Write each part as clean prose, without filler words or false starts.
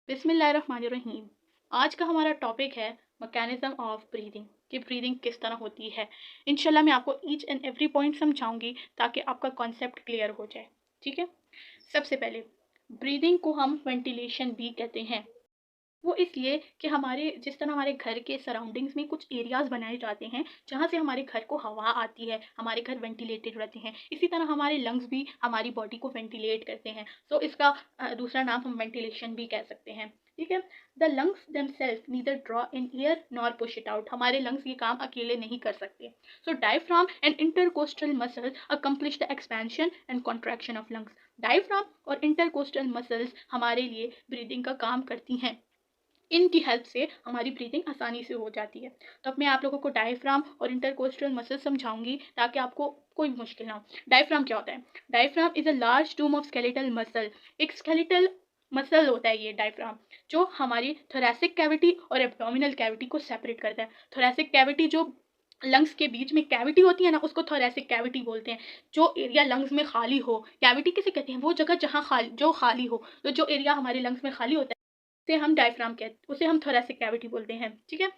बिस्मिल्लाहिर्रहमानिर्रहीम। आज का हमारा टॉपिक है मैकेनिज्म ऑफ ब्रीदिंग, कि ब्रीदिंग किस तरह होती है। इंशाल्लाह मैं आपको ईच एंड एवरी पॉइंट समझाऊंगी ताकि आपका कॉन्सेप्ट क्लियर हो जाए। ठीक है, सबसे पहले ब्रीदिंग को हम वेंटिलेशन भी कहते हैं। वो इसलिए कि हमारे जिस तरह हमारे घर के सराउंडिंग्स में कुछ एरियाज़ बनाए जाते हैं जहाँ से हमारे घर को हवा आती है, हमारे घर वेंटिलेटेड रहते हैं, इसी तरह हमारे लंग्स भी हमारी बॉडी को वेंटिलेट करते हैं। सो इसका दूसरा नाम हम वेंटिलेशन भी कह सकते हैं। ठीक है, the lungs themselves neither draw in air nor push it out. हमारे लंग्स ये काम अकेले नहीं कर सकते। So diaphragm and intercostal muscles accomplish the expansion and contraction of lungs. Diaphragm और इंटरकोस्टल मसल्स हमारे लिए ब्रीदिंग का काम करती हैं। इनकी हेल्प से हमारी ब्रीदिंग आसानी से हो जाती है। तो अब मैं आप लोगों को डायफ्राम और इंटरकोस्टल मसल समझाऊंगी ताकि आपको कोई मुश्किल ना हो। डायफ्राम क्या होता है? Diaphragm is a large tube of skeletal muscle. एक स्केलेटल मसल होता है ये डायफ्राम, जो हमारी थोरैसिक कैविटी और एब्डोमिनल कैविटी को सेपरेट करता है। थोरैसिक कैविटी जो लंग्स के बीच में कैविटी होती है ना, उसको थोरैसिक कैविटी बोलते हैं। जो एरिया लंग्स में खाली हो, कैविटी किसे कहते हैं? वो जगह जहाँ खाली हो। तो जो एरिया हमारे लंग्स में खाली होता है उसे हम डायफ्राम कहते, उसे हम थोरैसिक कैविटी बोलते हैं। ठीक है,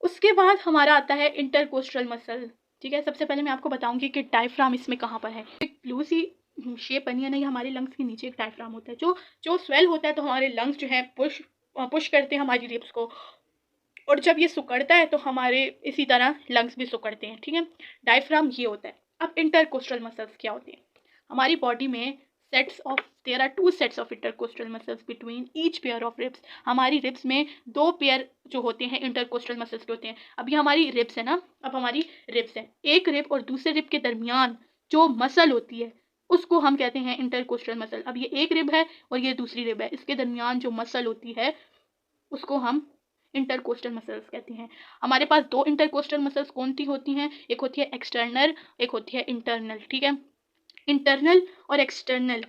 उसके बाद हमारा आता है इंटरकोस्टल मसल। ठीक है, सबसे पहले मैं आपको बताऊंगी कि डायफ्राम इसमें कहाँ पर है। एक ब्लू सी शेप बनी है ना, ये हमारे लंग्स के नीचे एक डायफ्राम होता है। जो जो स्वेल होता है तो हमारे लंग्स जो है पुश करते हैं हमारी रिब्स को, और जब ये सिकुड़ता है तो हमारे इसी तरह लंग्स भी सिकुड़ते हैं। ठीक है, डायफ्राम ये होता है। अब इंटरकोस्टल मसल्स क्या होते हैं? हमारी बॉडी में sets of there are two sets of intercostal muscles between each pair of ribs. हमारी रिब्स में दो पेयर जो होते हैं इंटरकोस्टल मसल्स के होते हैं। अब ये हमारी रिब्स है ना, अब हमारी रिब्स है, एक रिब और दूसरे रिब के दरमियान जो मसल होती है उसको हम कहते हैं इंटरकोस्टल मसल। अब ये एक रिब है और ये दूसरी रिब है, इसके दरमियान जो मसल होती है उसको हम इंटरकोस्टल मसल्स कहते हैं। हमारे पास दो इंटरकोस्टल मसल्स कौन सी होती हैं? एक होती है एक्सटर्नल, एक होती है इंटरनल। ठीक है, इंटरनल और एक्सटर्नल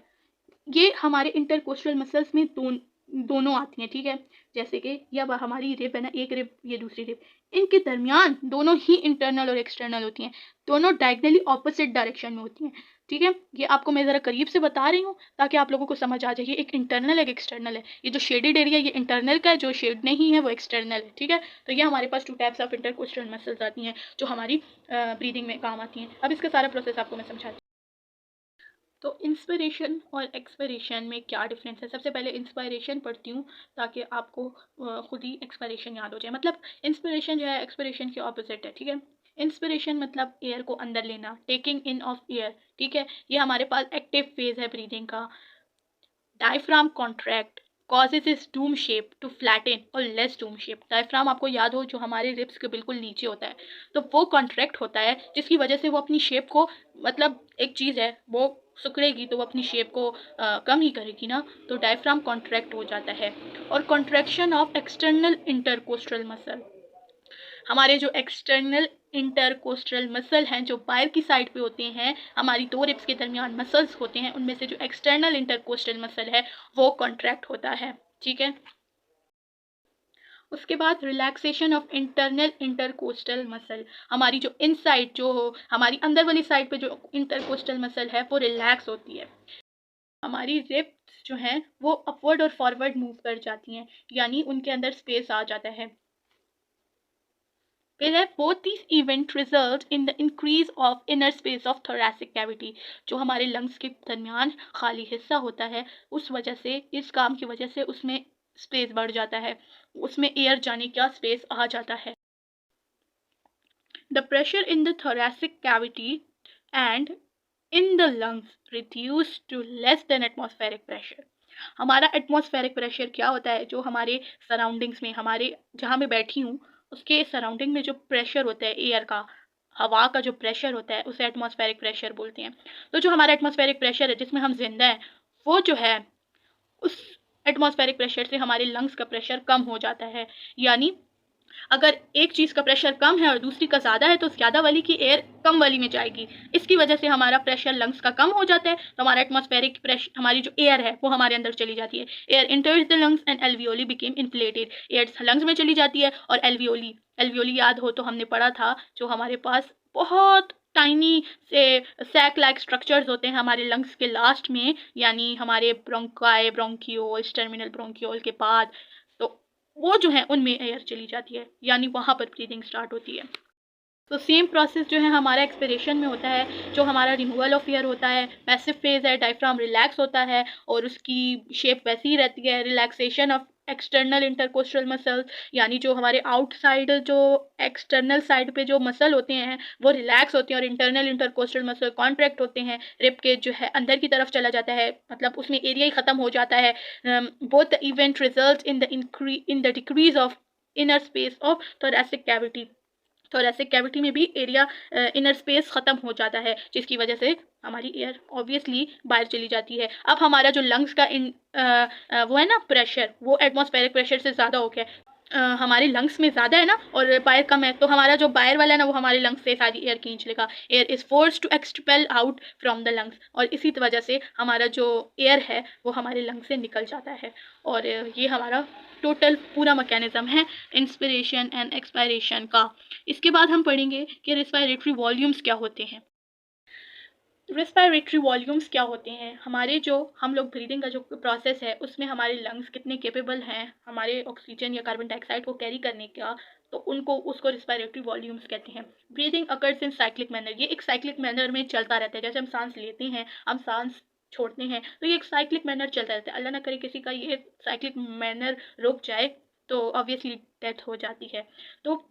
ये हमारे इंटरकोस्टल मसल्स में दोनों आती हैं। ठीक है, जैसे कि ये अब हमारी रिब है ना, एक रिब ये दूसरी रिब, इनके दरमियान दोनों ही इंटरनल और एक्सटर्नल होती हैं। दोनों डायगनली ऑपोजिट डायरेक्शन में होती हैं। ठीक है, ये आपको मैं ज़रा करीब से बता रही हूँ ताकि आप लोगों को समझ आ जाए। ये एक इंटरनल एक एक्सटर्नल है। ये जो शेडेड एरिया ये इंटरनल का है, जो शेड नहीं है वो एक्सटर्नल है। ठीक है, तो ये हमारे पास two types of intercostal muscles आती हैं जो हमारी ब्रीदिंग में काम आती हैं। अब इसका सारा प्रोसेस आपको मैं समझाती हूँ। तो इंस्पिरेशन और एक्सपिरेशन में क्या डिफरेंस है? सबसे पहले इंस्पायरेशन पढ़ती हूँ ताकि आपको खुद ही एक्सपिरेशन याद हो जाए। मतलब इंस्पिरेशन जो है एक्सपिरेशन के ऑपोजिट है। ठीक है, इंस्पिरेशन मतलब एयर को अंदर लेना, टेकिंग इन ऑफ एयर। ठीक है, ये हमारे पास एक्टिव फेज है ब्रीदिंग का। Diaphragm contract causes its dome shape to flatten और less dome shape। डायफ्राम आपको याद हो जो हमारे रिब्स के बिल्कुल नीचे होता है, तो वो कॉन्ट्रैक्ट होता है जिसकी वजह से वो अपनी शेप को, मतलब एक चीज़ है वो सिकुड़ेगी तो वो अपनी शेप को कम ही करेगी ना, तो डायफ्राम कॉन्ट्रैक्ट हो जाता है। और contraction of external intercostal muscle, हमारे जो एक्सटर्नल इंटरकोस्टल मसल हैं जो बाहर की साइड पे होते हैं, हमारी दो रिब्स के दरमियान मसल्स होते हैं, उनमें से जो एक्सटर्नल इंटरकोस्टल मसल है वो कॉन्ट्रैक्ट होता है। ठीक है, उसके बाद relaxation of internal intercostal muscle, हमारी जो इनसाइड जो हमारी अंदर वाली साइड पे जो इंटरकोस्टल मसल है वो रिलैक्स होती है। हमारी रिब्स जो हैं वो अपवर्ड और फॉरवर्ड मूव कर जाती हैं, यानी उनके अंदर स्पेस आ जाता है। Whereas both these events result in the increase of inner space of thoracic cavity। जो हमारे लंग्स के दरमियान खाली हिस्सा होता है, उस वजह से, इस काम की वजह से उसमें स्पेस बढ़ जाता है, उसमें एयर जाने का स्पेस आ जाता है। The pressure in the thoracic cavity and in the lungs reduce to less than atmospheric pressure। हमारा एटमॉस्फेरिक प्रेशर क्या होता है? जो हमारे सराउंडिंग्स में, हमारे जहाँ मैं बैठी हूँ उसके सराउंडिंग में जो प्रेशर होता है एयर का, हवा का जो प्रेशर होता है उसे एटमॉस्फेरिक प्रेशर बोलते हैं। तो जो हमारा एटमॉस्फेरिक प्रेशर है जिसमें हम जिंदा हैं, वो जो है उस एटमॉस्फेरिक प्रेशर से हमारे लंग्स का प्रेशर कम हो जाता है। यानी अगर एक चीज़ का प्रेशर कम है और दूसरी का ज़्यादा है तो ज़्यादा वाली की एयर कम वाली में जाएगी। इसकी वजह से हमारा प्रेशर लंग्स का कम हो जाता है, तो हमारा एटमॉस्फेरिक प्रेशर, हमारी जो एयर है वो हमारे अंदर चली जाती है। Air इंटर्स the lungs and alveoli became inflated. Air lungs में चली जाती है और एल्वियोली, एल्वियोली याद हो तो हमने पढ़ा था, जो हमारे पास बहुत टाइनी से सैक लाइक स्ट्रक्चर्स होते हैं हमारे लंग्स के लास्ट में, यानी हमारे ब्रोंकाई, ब्रोंकियोल्स, टर्मिनल ब्रोंकियोल के बाद, तो वो जो है उनमें एयर चली जाती है, यानी वहाँ पर ब्रीदिंग स्टार्ट होती है। तो सेम प्रोसेस जो है हमारा एक्सपिरेशन में होता है, जो हमारा रिमूवल ऑफ एयर होता है, पैसिव फेज है, डायफ्राम रिलैक्स होता है और उसकी शेप वैसी ही रहती है। Relaxation of external intercostal muscles, यानी जो हमारे आउटसाइड, जो एक्सटर्नल साइड पे जो मसल होते हैं वो रिलैक्स होते हैं और इंटरनल इंटरकोस्टल मसल कॉन्ट्रैक्ट होते हैं। रिब के जो है अंदर की तरफ चला जाता है, मतलब उसमें एरिया ही ख़त्म हो जाता है। Both the event result in the decrease of inner space of thoracic cavity. Thoracic cavity में भी एरिया, इनर स्पेस ख़त्म हो जाता है, जिसकी वजह से हमारी एयर ऑब्वियसली बाहर चली जाती है। अब हमारा जो लंग्स का वो है ना प्रेशर, वो एटमॉस्फेरिक प्रेशर से ज़्यादा हो गया है। हमारे लंग्स में ज़्यादा है ना और बाहर कम है, तो हमारा जो बाहर वाला है ना वो हमारे लंग्स से सारी एयर खींच लेगा। Air is force to expel out from the lungs, और इसी वजह से हमारा जो एयर है वो हमारे लंग्स से निकल जाता है। और ये हमारा टोटल पूरा मैकेनिज़्म है इंस्पिरेशन एंड एक्सपायरेशन का। इसके बाद हम पढ़ेंगे कि रेस्पिरेटरी वॉल्यूम्स क्या होते हैं। रेस्पिरेटरी वॉल्यूम्स क्या होते हैं? हमारे जो हम लोग ब्रीदिंग का जो प्रोसेस है उसमें हमारे लंग्स कितने कैपेबल हैं हमारे ऑक्सीजन या कार्बन डाइऑक्साइड को कैरी करने का, तो उसको रेस्पिरेटरी वॉल्यूम्स कहते हैं। Breathing occurs in cyclic manner, ये एक साइक्लिक मैनर में चलता रहता है। जैसे हम सांस लेते हैं, हम सांस छोड़ते हैं, तो ये एक साइक्लिक मैनर चलता रहता है। अल्लाह ना करे किसी का ये साइक्लिक मैनर रुक जाए तो ऑब्वियसली डेथ हो जाती है। तो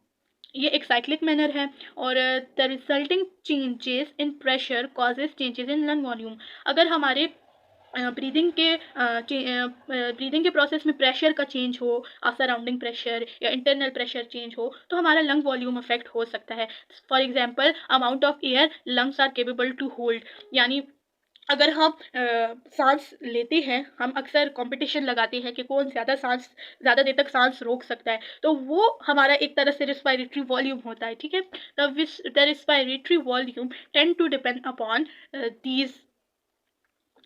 ये एक साइक्लिक मैनर है। और the resulting changes in pressure causes changes in lung volume. अगर हमारे ब्रीदिंग के प्रोसेस में प्रेशर का चेंज हो, सराउंडिंग प्रेशर या इंटरनल प्रेशर चेंज हो, तो हमारा लंग वॉल्यूम अफेक्ट हो सकता है। For example, amount of air lungs are capable to hold, यानी अगर हम सांस लेते हैं, हम अक्सर कंपटीशन लगाते हैं कि कौन ज़्यादा देर तक सांस रोक सकता है, तो वो हमारा एक तरह से रिस्पायरेटरी वॉल्यूम होता है। ठीक है, the respiratory volume tend to depend upon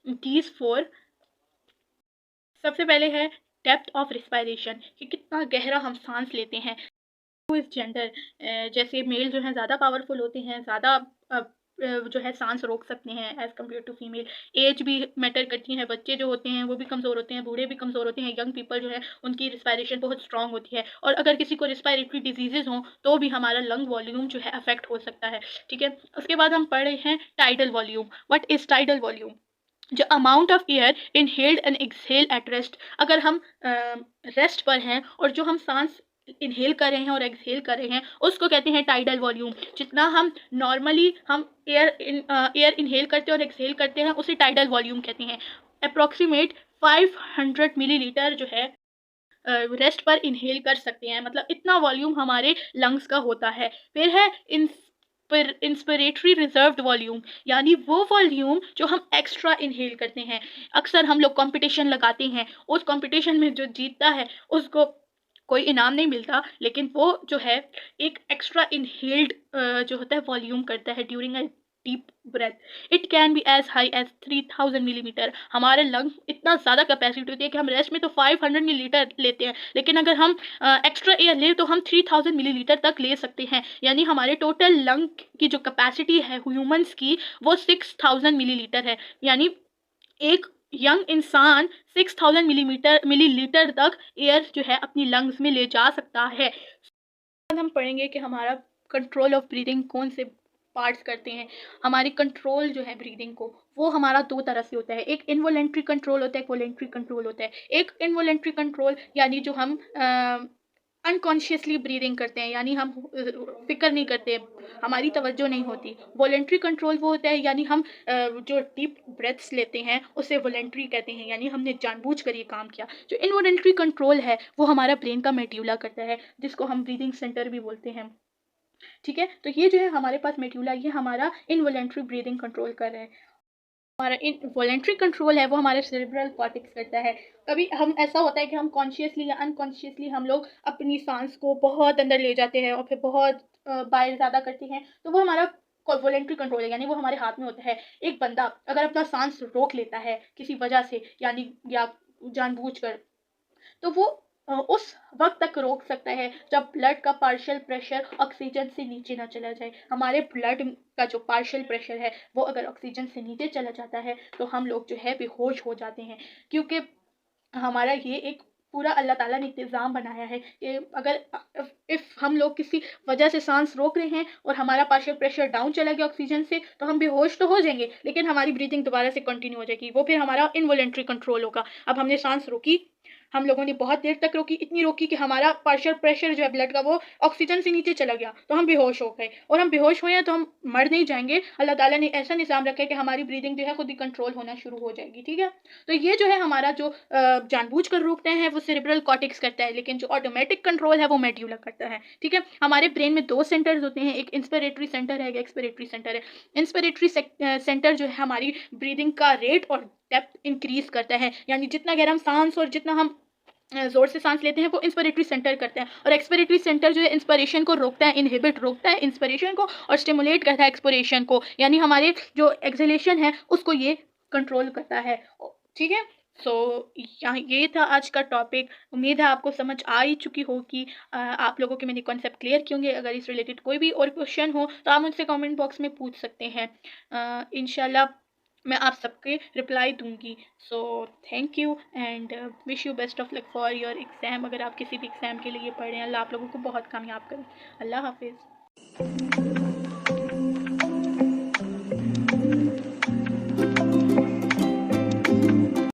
these four. सबसे पहले है डेप्थ ऑफ रिस्पायरेशन, कि कितना गहरा हम सांस लेते हैं। इस जेंडर, जैसे मेल जो हैं ज़्यादा पावरफुल होते हैं, ज़्यादा जो है सांस रोक सकते हैं as compare to female. Age भी मैटर करती है, बच्चे जो होते हैं वो भी कमज़ोर होते हैं, बूढ़े भी कमज़ोर होते हैं। यंग पीपल जो है उनकी रिस्पायरेशन बहुत स्ट्रांग होती है। और अगर किसी को रिस्पायरेटरी डिजीज़ेज़ हों तो भी हमारा लंग वॉल्यूम जो है अफेक्ट हो सकता है। ठीक है, उसके बाद हम पढ़ रहे हैं tidal volume. What is tidal volume? जो amount of air inhaled and exhale at rest. अगर हम रेस्ट पर हैं और जो हम सांस इनहेल कर रहे हैं और एक्सहेल कर रहे हैं उसको कहते हैं टाइडल वॉल्यूम। जितना हम नॉर्मली हम एयर इनहेल करते हैं और एक्सहेल करते हैं उसे टाइडल वॉल्यूम कहते हैं। अप्रॉक्सीमेट 500 मिलीलीटर जो है रेस्ट पर इनहेल कर सकते हैं, मतलब इतना वॉल्यूम हमारे लंग्स का होता है। फिर है इंस्पिरेटरी रिजर्व्ड वॉल्यूम, यानी वो वॉल्यूम जो हम एक्स्ट्रा इनहेल करते हैं। अक्सर हम लोग कंपटीशन लगाते हैं, उस कंपटीशन में जो जीतता है उसको कोई इनाम नहीं मिलता, लेकिन वो जो है एक एक्स्ट्रा इनहेल्ड जो होता है वॉल्यूम करता है during a deep breath. It can be as high as 3000 millimetre. हमारे लंग इतना ज़्यादा कैपेसिटी होती है कि हम रेस्ट में तो 500 मिलीलीटर लेते हैं, लेकिन अगर हम एक्स्ट्रा एयर लें तो हम 3000 मिलीलीटर तक ले सकते हैं। यानी हमारे टोटल लंग की जो कैपेसिटी है ह्यूमंस की वो 6000 मिलीलीटर है। यानी एक यंग इंसान 6000 मिलीलीटर तक एयर जो है अपनी लंग्स में ले जा सकता है। हम पढ़ेंगे कि हमारा कंट्रोल ऑफ ब्रीदिंग कौन से पार्ट्स करते हैं। हमारी कंट्रोल जो है ब्रीदिंग को, वो हमारा दो तरह से होता है। एक इनवॉलेंट्री कंट्रोल होता है, एक वॉलेंट्री कंट्रोल होता है। एक इनवॉलेंट्री कंट्रोल यानी जो हम अनकॉन्शियसली ब्रीदिंग करते हैं, यानी हम फिक्र नहीं करते, हमारी तवज्जो नहीं होती। वॉलेंट्री कंट्रोल वो होता है यानी हम जो डीप ब्रेथ्स लेते हैं उसे वॉलेंट्री कहते हैं, यानी हमने जानबूझ कर ये काम किया। जो इनवॉलेंट्री कंट्रोल है वो हमारा ब्रेन का मेड्यूला करता है, जिसको हम ब्रीदिंग सेंटर भी बोलते हैं। ठीक है, तो ये जो है हमारे पास मेड्यूला, ये हमारा इनवॉलेंट्री ब्रीदिंग कंट्रोल कर रहा है। हमारा इनवॉलेंट्री कंट्रोल है वो हमारे सेरेब्रल कॉर्टेक्स करता है। कभी हम ऐसा होता है कि हम कॉन्शियसली या अनकॉन्शियसली हम लोग अपनी सांस को बहुत अंदर ले जाते हैं और फिर बहुत बाहर ज़्यादा करते हैं, तो वो हमारा वॉलेंट्री कंट्रोल है, यानी वो हमारे हाथ में होता है। एक बंदा अगर अपना सांस रोक लेता है किसी वजह से, यानी या जानबूझकर, तो वो उस वक्त तक रोक सकता है जब ब्लड का पार्शियल प्रेशर ऑक्सीजन से नीचे ना चला जाए। हमारे ब्लड का जो पार्शियल प्रेशर है वो अगर ऑक्सीजन से नीचे चला जाता है तो हम लोग जो है बेहोश हो जाते हैं, क्योंकि हमारा ये एक पूरा अल्लाह ताला ने इंतज़ाम बनाया है कि अगर इफ़ हम लोग किसी वजह से सांस रोक रहे हैं और हमारा पार्शियल प्रेशर डाउन चला गया ऑक्सीजन से, तो हम बेहोश तो हो जाएंगे लेकिन हमारी ब्रीथिंग दोबारा से कंटिन्यू हो जाएगी। वो फिर हमारा इनवॉलेंट्री कंट्रोल होगा। अब हमने सांस रोकी, हम लोगों ने बहुत देर तक रोकी, इतनी रोकी कि हमारा पार्शियल प्रेशर जो है ब्लड का वो ऑक्सीजन से नीचे चला गया, तो हम बेहोश हो गए। और हम बेहोश हुए हैं तो हम मर नहीं जाएंगे। अल्लाह ताला ने ऐसा निज़ाम रखा है कि हमारी ब्रीदिंग जो है खुद ही कंट्रोल होना शुरू हो जाएगी। ठीक है, तो ये जो है हमारा जो जानबूझकर रोकते हैं वो सेरेब्रल कॉर्टेक्स करता है, लेकिन जो ऑटोमेटिक कंट्रोल है वो मेड्यूला करता है। ठीक है, हमारे ब्रेन में दो सेंटर्स होते हैं, एक इंस्पिरेटरी सेंटर है, एक एक्सपिरेटरी सेंटर है। इंस्पिरेटरी सेंटर जो है हमारी ब्रीदिंग का रेट और डेप्थ इंक्रीज करता है, यानी जितना गहरा हम सांस और जितना हम ज़ोर से सांस लेते हैं वो इंस्पिरेटरी सेंटर करता है। और एक्सपिरेटरी सेंटर जो है इंस्पिरेशन को रोकता है, इनहिबिट रोकता है इंस्पिरेशन को और स्टिमुलेट करता है एक्सपिरेशन को, यानी हमारे जो एक्सहेलेशन है उसको ये कंट्रोल करता है। ठीक है, सो यहाँ ये था आज का टॉपिक। उम्मीद है आपको समझ आ ही चुकी होगी। आप लोगों के मैंने कॉन्सेप्ट क्लियर किए होंगे। अगर इस रिलेटेड कोई भी और क्वेश्चन हो तो आप मुझसे कमेंट बॉक्स में पूछ सकते हैं। इंशाल्लाह मैं आप सबके रिप्लाई दूंगी। So thank you and wish you best of luck for your exam. अगर आप किसी भी एग्ज़ाम के लिए पढ़ रहे हैं, अल्लाह आप लोगों को बहुत कामयाब करें। अल्लाह हाफिज़।